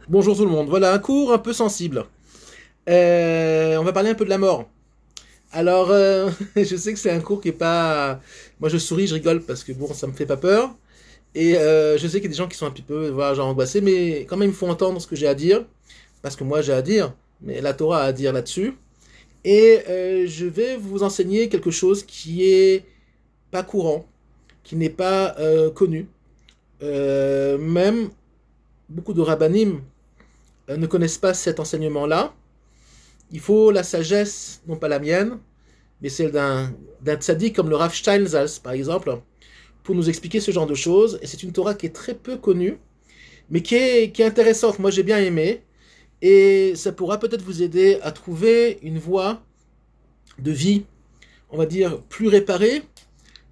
Bonjour tout le monde. Voilà un cours un peu sensible. On va parler un peu de la mort. Alors, je sais que c'est un cours qui est pas. Moi, je souris, je rigole parce que bon, ça me fait pas peur. Et je sais qu'il y a des gens qui sont un petit peu, voilà, genre angoissés, mais quand même, il faut entendre ce que j'ai à dire parce que moi, j'ai à dire, mais la Torah a à dire là-dessus. Et je vais vous enseigner quelque chose qui est pas courant, qui n'est pas connu. Même beaucoup de rabbinim ne connaissent pas cet enseignement-là. Il faut la sagesse, non pas la mienne, mais celle d'un tzaddik comme le Rav Steinsaltz, par exemple, pour nous expliquer ce genre de choses. Et c'est une Torah qui est très peu connue, mais qui est intéressante. Moi, j'ai bien aimé. Et ça pourra peut-être vous aider à trouver une voie de vie, on va dire, plus réparée,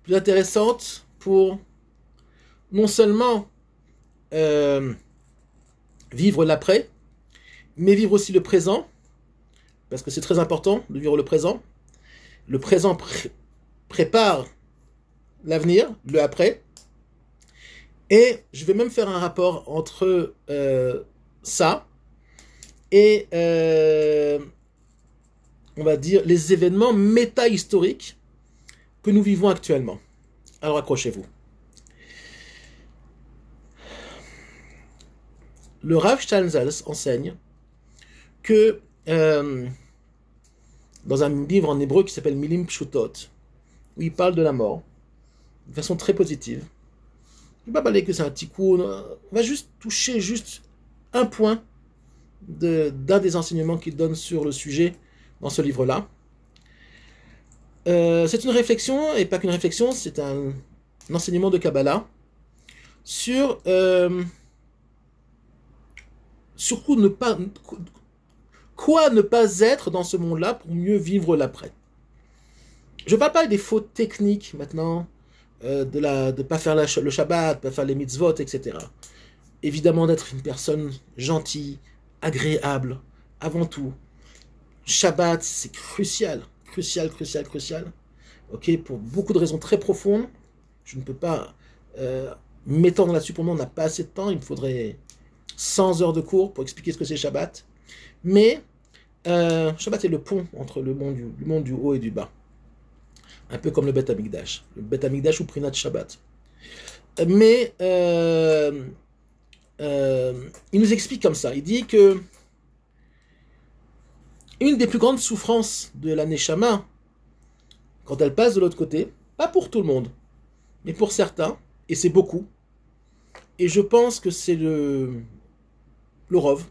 plus intéressante pour non seulement vivre l'après, mais vivre aussi le présent, parce que c'est très important de vivre le présent. Le présent prépare l'avenir, le après. Et je vais même faire un rapport entre ça et, on va dire, les événements méta-historiques que nous vivons actuellement. Alors accrochez-vous. Le Rav Steinsaltz enseigne que dans un livre en hébreu qui s'appelle Milim Pshutot, où il parle de la mort, de façon très positive. Je ne vais pas parler que c'est un petit coup, on va juste toucher juste un point d'un des enseignements qu'il donne sur le sujet dans ce livre-là. C'est une réflexion, et pas qu'une réflexion, c'est un enseignement de Kabbalah sur surtout quoi ne pas être dans ce monde-là pour mieux vivre l'après. Je ne parle pas des fautes techniques maintenant, de ne pas faire le Shabbat, de ne pas faire les mitzvot, etc. Évidemment d'être une personne gentille, agréable, avant tout. Shabbat, c'est crucial, crucial, crucial, crucial. Ok, pour beaucoup de raisons très profondes. Je ne peux pas m'étendre là-dessus pour moi, on n'a pas assez de temps, il me faudrait 100 heures de cours pour expliquer ce que c'est Shabbat. Mais Shabbat est le pont entre le monde du haut et du bas. Un peu comme le Beth Amikdash. Le Beth Amikdash ou Prinat Shabbat. Mais il nous explique comme ça. Il dit que une des plus grandes souffrances de la Neshama, quand elle passe de l'autre côté, pas pour tout le monde, mais pour certains, et c'est beaucoup, et je pense que c'est le Rov,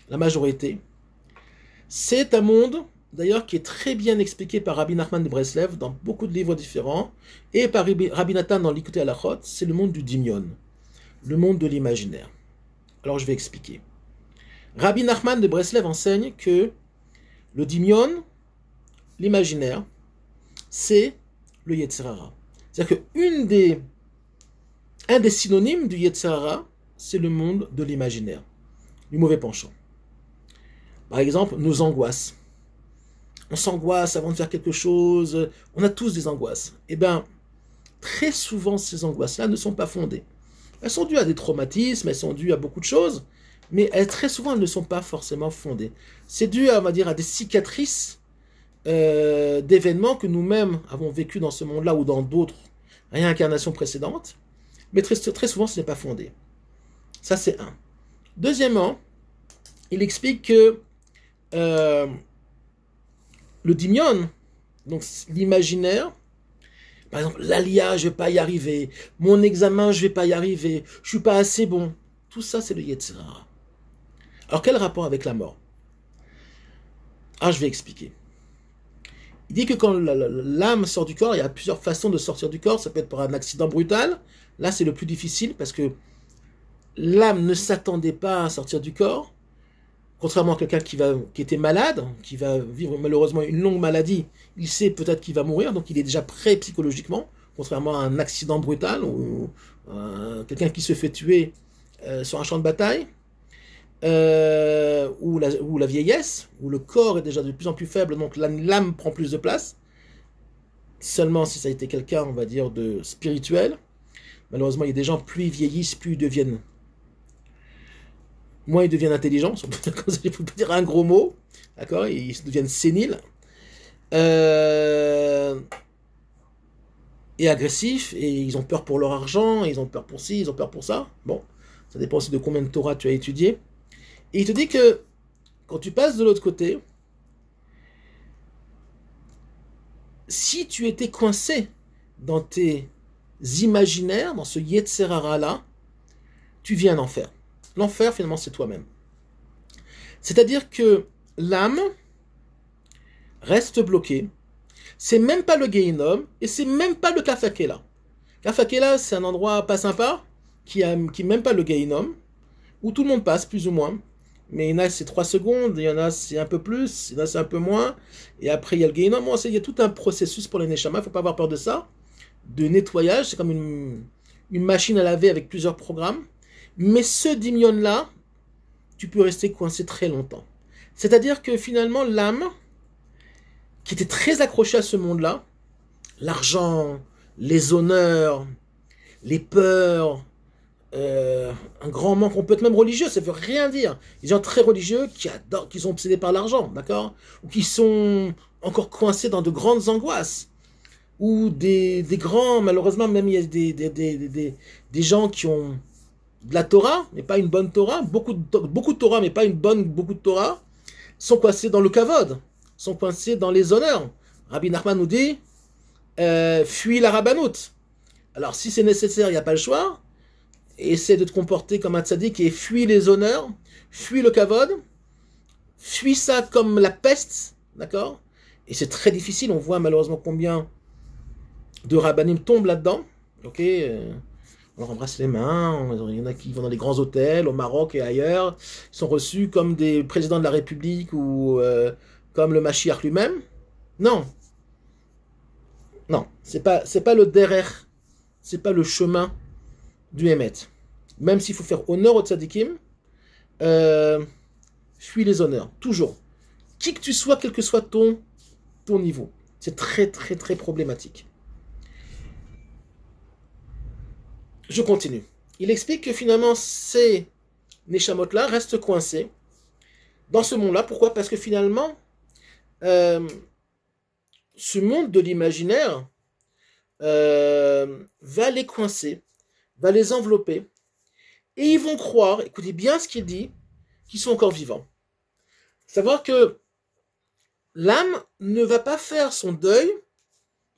la majorité, c'est un monde, d'ailleurs, qui est très bien expliqué par Rabbi Nachman de Breslev dans beaucoup de livres différents, et par Rabbi Nathan dans l'Ikutei Halachot, c'est le monde du Dimion, le monde de l'imaginaire. Alors je vais expliquer. Rabbi Nachman de Breslev enseigne que le Dimion, l'imaginaire, c'est le Yetzer Hara. C'est-à-dire qu'un des synonymes du Yetzer Hara, c'est le monde de l'imaginaire, du mauvais penchant. Par exemple, nos angoisses. On s'angoisse avant de faire quelque chose. On a tous des angoisses. Eh bien, très souvent, ces angoisses-là ne sont pas fondées. Elles sont dues à des traumatismes, elles sont dues à beaucoup de choses, mais très souvent, elles ne sont pas forcément fondées. C'est dû, on va dire, à des cicatrices d'événements que nous-mêmes avons vécu dans ce monde-là ou dans d'autres réincarnations précédentes, mais très souvent, ce n'est pas fondé. Ça, c'est un. Deuxièmement, il explique que le dimion, donc l'imaginaire, par exemple, l'alia, je ne vais pas y arriver, mon examen, je ne vais pas y arriver, je ne suis pas assez bon. Tout ça, c'est le Yetzer Hara. Alors, quel rapport avec la mort? Ah, je vais expliquer. Il dit que quand l'âme sort du corps, il y a plusieurs façons de sortir du corps. Ça peut être par un accident brutal. Là, c'est le plus difficile parce que l'âme ne s'attendait pas à sortir du corps. Contrairement à quelqu'un qui était malade, qui va vivre malheureusement une longue maladie, il sait peut-être qu'il va mourir, donc il est déjà prêt psychologiquement, contrairement à un accident brutal ou quelqu'un qui se fait tuer sur un champ de bataille, ou la vieillesse, où le corps est déjà de plus en plus faible, donc l'âme prend plus de place. Seulement si ça a été quelqu'un, on va dire, de spirituel. Malheureusement, il y a des gens, plus ils vieillissent, plus ils deviennent moins ils deviennent intelligents, je peux dire un gros mot, d'accord, ils deviennent séniles, et agressifs, et ils ont peur pour leur argent, ils ont peur pour ci, ils ont peur pour ça. Bon, ça dépend aussi de combien de Torah tu as étudié. Et il te dit que quand tu passes de l'autre côté, si tu étais coincé dans tes imaginaires, dans ce Yetzer Hara là, tu vis un enfer. L'enfer, finalement, c'est toi-même. C'est-à-dire que l'âme reste bloquée. C'est même pas le Gehinnom et c'est même pas le Kafakela. Kafakela, c'est un endroit pas sympa, qui est même pas le Gehinnom, où tout le monde passe, plus ou moins. Mais il y en a, c'est 3 secondes, il y en a, c'est un peu plus, il y en a, c'est un peu moins. Et après, il y a le Gehinnom. Bon, il y a tout un processus pour les Neshama, il ne faut pas avoir peur de ça. De nettoyage, c'est comme une machine à laver avec plusieurs programmes. Mais ce dimion-là, tu peux rester coincé très longtemps. C'est-à-dire que finalement, l'âme, qui était très accrochée à ce monde-là, l'argent, les honneurs, les peurs, un grand manque, on peut être même religieux, ça veut rien dire. Les gens très religieux qui adorent, qui sont obsédés par l'argent, d'accord, ou qui sont encore coincés dans de grandes angoisses, ou des grands, malheureusement même il y a des gens qui ont de la Torah, mais pas une bonne Torah, beaucoup de Torah, mais pas une bonne, beaucoup de Torah, sont coincés dans le kavod, sont coincés dans les honneurs. Rabbi Nachman nous dit, fuis la rabbanout. Alors si c'est nécessaire, il n'y a pas le choix, essaie de te comporter comme un tzaddik et fuis les honneurs, fuis le kavod, fuis ça comme la peste, d'accord? Et c'est très difficile, on voit malheureusement combien de rabbanim tombent là-dedans, ok? On leur embrasse les mains, il y en a qui vont dans les grands hôtels, au Maroc et ailleurs, ils sont reçus comme des présidents de la République ou comme le Mashiach lui-même. Non. Non, c'est pas le derer, c'est pas le chemin du Hémet. Même s'il faut faire honneur aux tzadikim, fuis les honneurs, toujours. Qui que tu sois, quel que soit ton niveau. C'est très très très problématique. Je continue. Il explique que finalement ces Neshamot-là restent coincés dans ce monde-là. Pourquoi? Parce que finalement, ce monde de l'imaginaire va les coincer, va les envelopper, et ils vont croire, écoutez bien ce qu'il dit, qu'ils sont encore vivants. Savoir que l'âme ne va pas faire son deuil,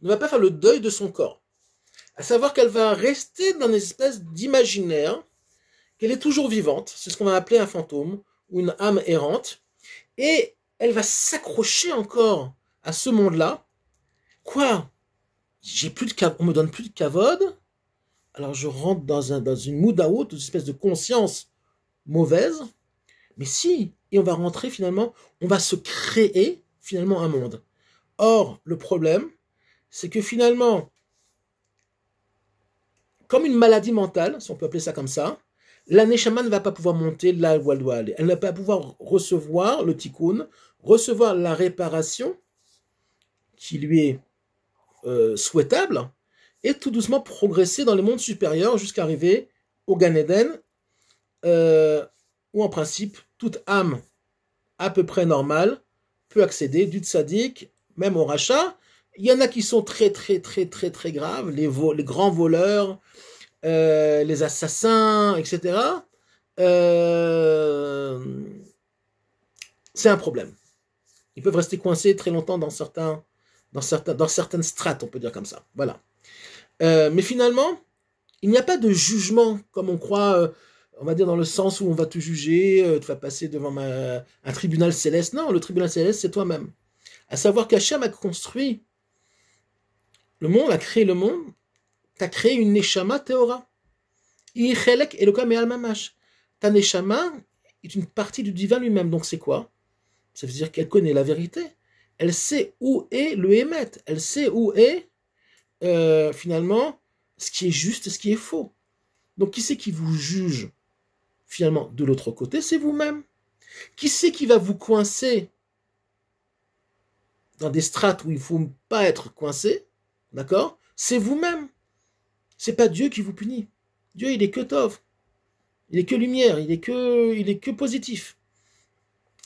ne va pas faire le deuil de son corps. À savoir qu'elle va rester dans une espèce d'imaginaire, qu'elle est toujours vivante, c'est ce qu'on va appeler un fantôme, ou une âme errante, et elle va s'accrocher encore à ce monde-là. Quoi? On me donne plus de kavod, alors je rentre dans une moudaout, une espèce de conscience mauvaise, mais si, et on va rentrer finalement, on va se créer finalement un monde. Or, le problème, c'est que finalement, comme une maladie mentale, si on peut appeler ça comme ça, la Neshama ne va pas pouvoir monter là où elle doit aller. Elle ne va pas pouvoir recevoir le tikkun, recevoir la réparation qui lui est souhaitable, et tout doucement progresser dans les mondes supérieurs jusqu'à arriver au Gan Eden, où en principe, toute âme à peu près normale peut accéder du tzaddik, même au rachat. Il y en a qui sont très très très très très graves, les grands voleurs, les assassins, etc. C'est un problème. Ils peuvent rester coincés très longtemps dans certaines strates, on peut dire comme ça. Voilà. Mais finalement, il n'y a pas de jugement comme on croit, on va dire dans le sens où on va te juger, tu vas passer devant un tribunal céleste. Non, le tribunal céleste, c'est toi-même. À savoir qu'Hachem a construit le monde, a créé le monde, tu as créé une Neshama Théora. Ichelek Eloka Me'al Mamash. Ta Neshama est une partie du divin lui-même. Donc c'est quoi? Ça veut dire qu'elle connaît la vérité. Elle sait où est le Hémet. Elle sait où est finalement ce qui est juste et ce qui est faux. Donc qui c'est qui vous juge finalement de l'autre côté? C'est vous-même. Qui c'est qui va vous coincer dans des strates où il ne faut pas être coincé? D'accord? C'est vous-même. C'est pas Dieu qui vous punit. Dieu, il est que tov. Il est que lumière, il est que positif.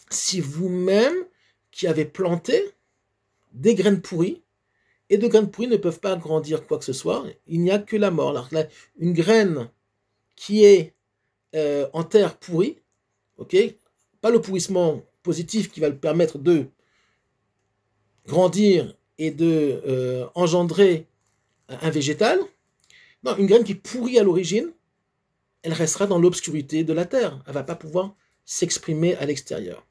Si vous-même, qui avez planté des graines pourries, et de graines pourries ne peuvent pas grandir quoi que ce soit, il n'y a que la mort. Alors, là, une graine qui est en terre pourrie, ok, pas le pourrissement positif qui va le permettre de grandir et de engendrer un végétal. Non, une graine qui pourrit à l'origine, elle restera dans l'obscurité de la terre. Elle ne va pas pouvoir s'exprimer à l'extérieur.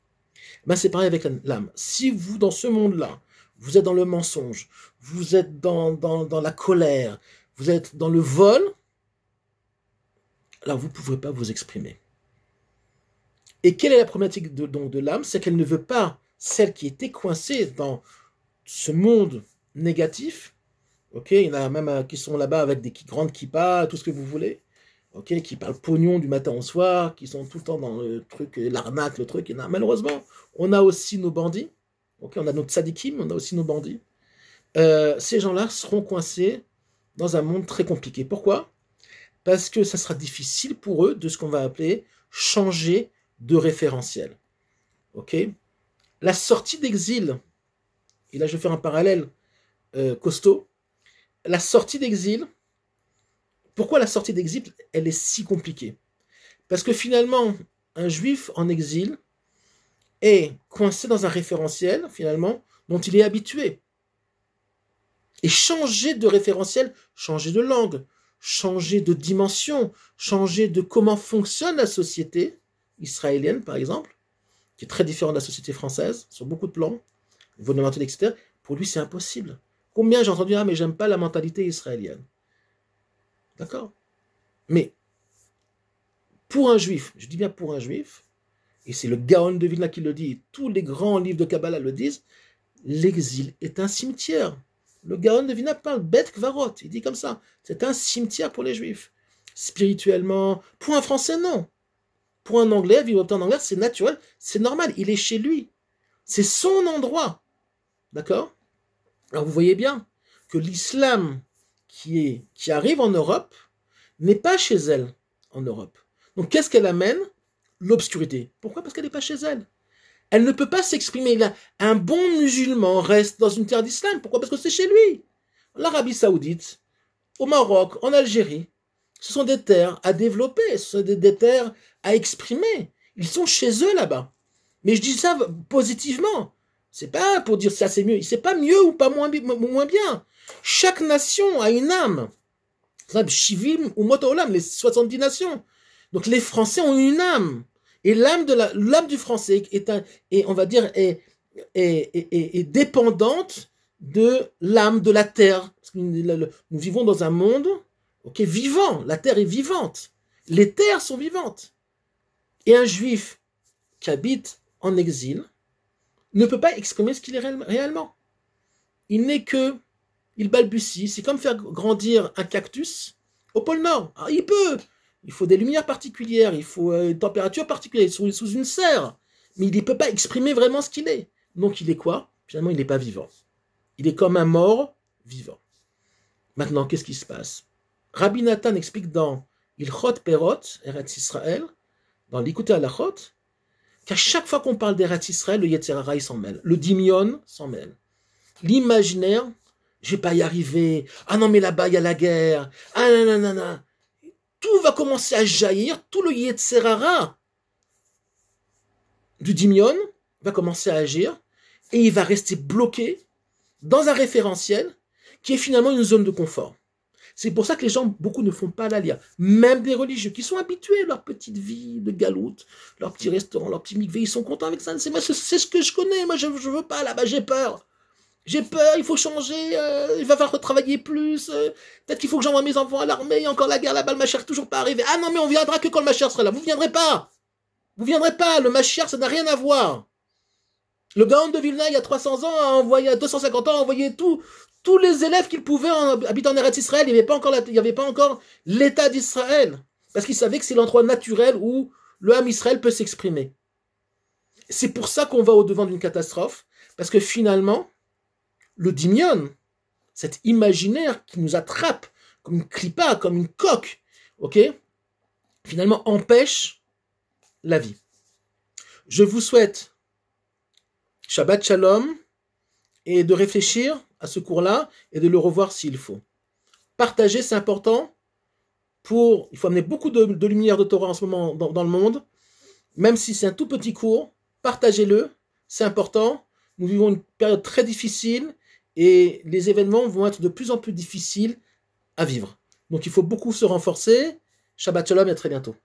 Ben, c'est pareil avec l'âme. Si vous, dans ce monde-là, vous êtes dans le mensonge, vous êtes dans la colère, vous êtes dans le vol, là, vous ne pouvez pas vous exprimer. Et quelle est la problématique de l'âme? C'est qu'elle ne veut pas, celle qui était coincée dans ce monde négatif, ok, il y en a même qui sont là-bas avec des grandes kippas, tout ce que vous voulez, ok, qui parlent pognon du matin au soir, qui sont tout le temps dans le truc, l'arnaque, le truc. Malheureusement, on a aussi nos bandits, ok, on a notre tzadikim, on a aussi nos bandits. Ces gens-là seront coincés dans un monde très compliqué. Pourquoi? Parce que ça sera difficile pour eux de ce qu'on va appeler changer de référentiel. Ok? La sortie d'exil, et là je vais faire un parallèle costaud, la sortie d'exil, pourquoi la sortie d'exil, elle est si compliquée? Parce que finalement, un juif en exil est coincé dans un référentiel, finalement, dont il est habitué. Et changer de référentiel, changer de langue, changer de dimension, changer de comment fonctionne la société israélienne, par exemple, qui est très différente de la société française, sur beaucoup de plans, niveau de mentalité, etc., pour lui, c'est impossible. Combien j'ai entendu, ah, mais j'aime pas la mentalité israélienne. D'accord? Mais, pour un juif, je dis bien pour un juif, et c'est le Gaon de Vilna qui le dit, et tous les grands livres de Kabbalah le disent, l'exil est un cimetière. Le Gaon de Vilna parle bête kvarot, il dit comme ça, c'est un cimetière pour les juifs. Spirituellement, pour un français, non. Pour un anglais, vivre en anglais, c'est naturel, c'est normal, il est chez lui. C'est son endroit. D'accord? Alors vous voyez bien que l'islam qui arrive en Europe n'est pas chez elle en Europe. Donc qu'est-ce qu'elle amène? L'obscurité. Pourquoi? Parce qu'elle n'est pas chez elle. Elle ne peut pas s'exprimer. Un bon musulman reste dans une terre d'islam. Pourquoi? Parce que c'est chez lui. L'Arabie Saoudite, au Maroc, en Algérie, ce sont des terres à développer, ce sont des terres à exprimer. Ils sont chez eux là-bas. Mais je dis ça positivement. C'est pas pour dire ça c'est mieux. C'est pas mieux ou pas moins bien. Chaque nation a une âme. Shivim ou Motolam, les 70 nations. Donc les Français ont une âme. Et l'âme du français on va dire, est dépendante de l'âme de la terre. Parce que nous vivons dans un monde vivant. La terre est vivante. Les terres sont vivantes. Et un juif qui habite en exil ne peut pas exprimer ce qu'il est réellement. Il n'est que, il balbutie. C'est comme faire grandir un cactus au pôle Nord. Alors, il faut des lumières particulières, il faut une température particulière, sous une serre. Mais il ne peut pas exprimer vraiment ce qu'il est. Donc il est quoi? Finalement, il n'est pas vivant. Il est comme un mort vivant. Maintenant, qu'est-ce qui se passe? Rabbi Nathan explique dans Ilchot Perot, Eretz Israël, dans l'Ikutei Halachot, qu'à chaque fois qu'on parle d'Eretz Israël, le Yetzer Hara, il s'en mêle. Le Dimion s'en mêle. L'imaginaire, je vais pas y arriver. Ah non, mais là-bas, il y a la guerre. Ah nanana. Tout va commencer à jaillir, tout le Yetzer Hara du Dimion va commencer à agir et il va rester bloqué dans un référentiel qui est finalement une zone de confort. C'est pour ça que les gens, beaucoup ne font pas l'alia. Même des religieux qui sont habitués à leur petite vie de galoute, leur petit restaurant, leur petit mikvé, ils sont contents avec ça. C'est ce que je connais, moi je veux pas là-bas, j'ai peur. J'ai peur, il faut changer, il va falloir retravailler plus, peut-être qu'il faut que j'envoie mes enfants à l'armée, il y a encore la guerre là-bas, le Mashiach toujours pas arrivé. Ah non mais on viendra que quand le Mashiach sera là, vous viendrez pas. Vous viendrez pas, le Mashiach ça n'a rien à voir. Le Gaon de Vilna il y a 300 ans a envoyé, à 250 ans a envoyé tous les élèves qu'il pouvait habiter en Eretz Israël, il n'y avait pas encore l'État d'Israël, parce qu'il savait que c'est l'endroit naturel où le Ham Israël peut s'exprimer. C'est pour ça qu'on va au-devant d'une catastrophe, parce que finalement, le Dimion, cet imaginaire qui nous attrape comme une clipa, comme une coque, ok, finalement empêche la vie. Je vous souhaite Shabbat Shalom et de réfléchir à ce cours-là et de le revoir s'il faut. Partager, c'est important. Il faut amener beaucoup de lumière de Torah en ce moment dans le monde. Même si c'est un tout petit cours, partagez-le, c'est important. Nous vivons une période très difficile et les événements vont être de plus en plus difficiles à vivre. Donc il faut beaucoup se renforcer. Shabbat Shalom et à très bientôt.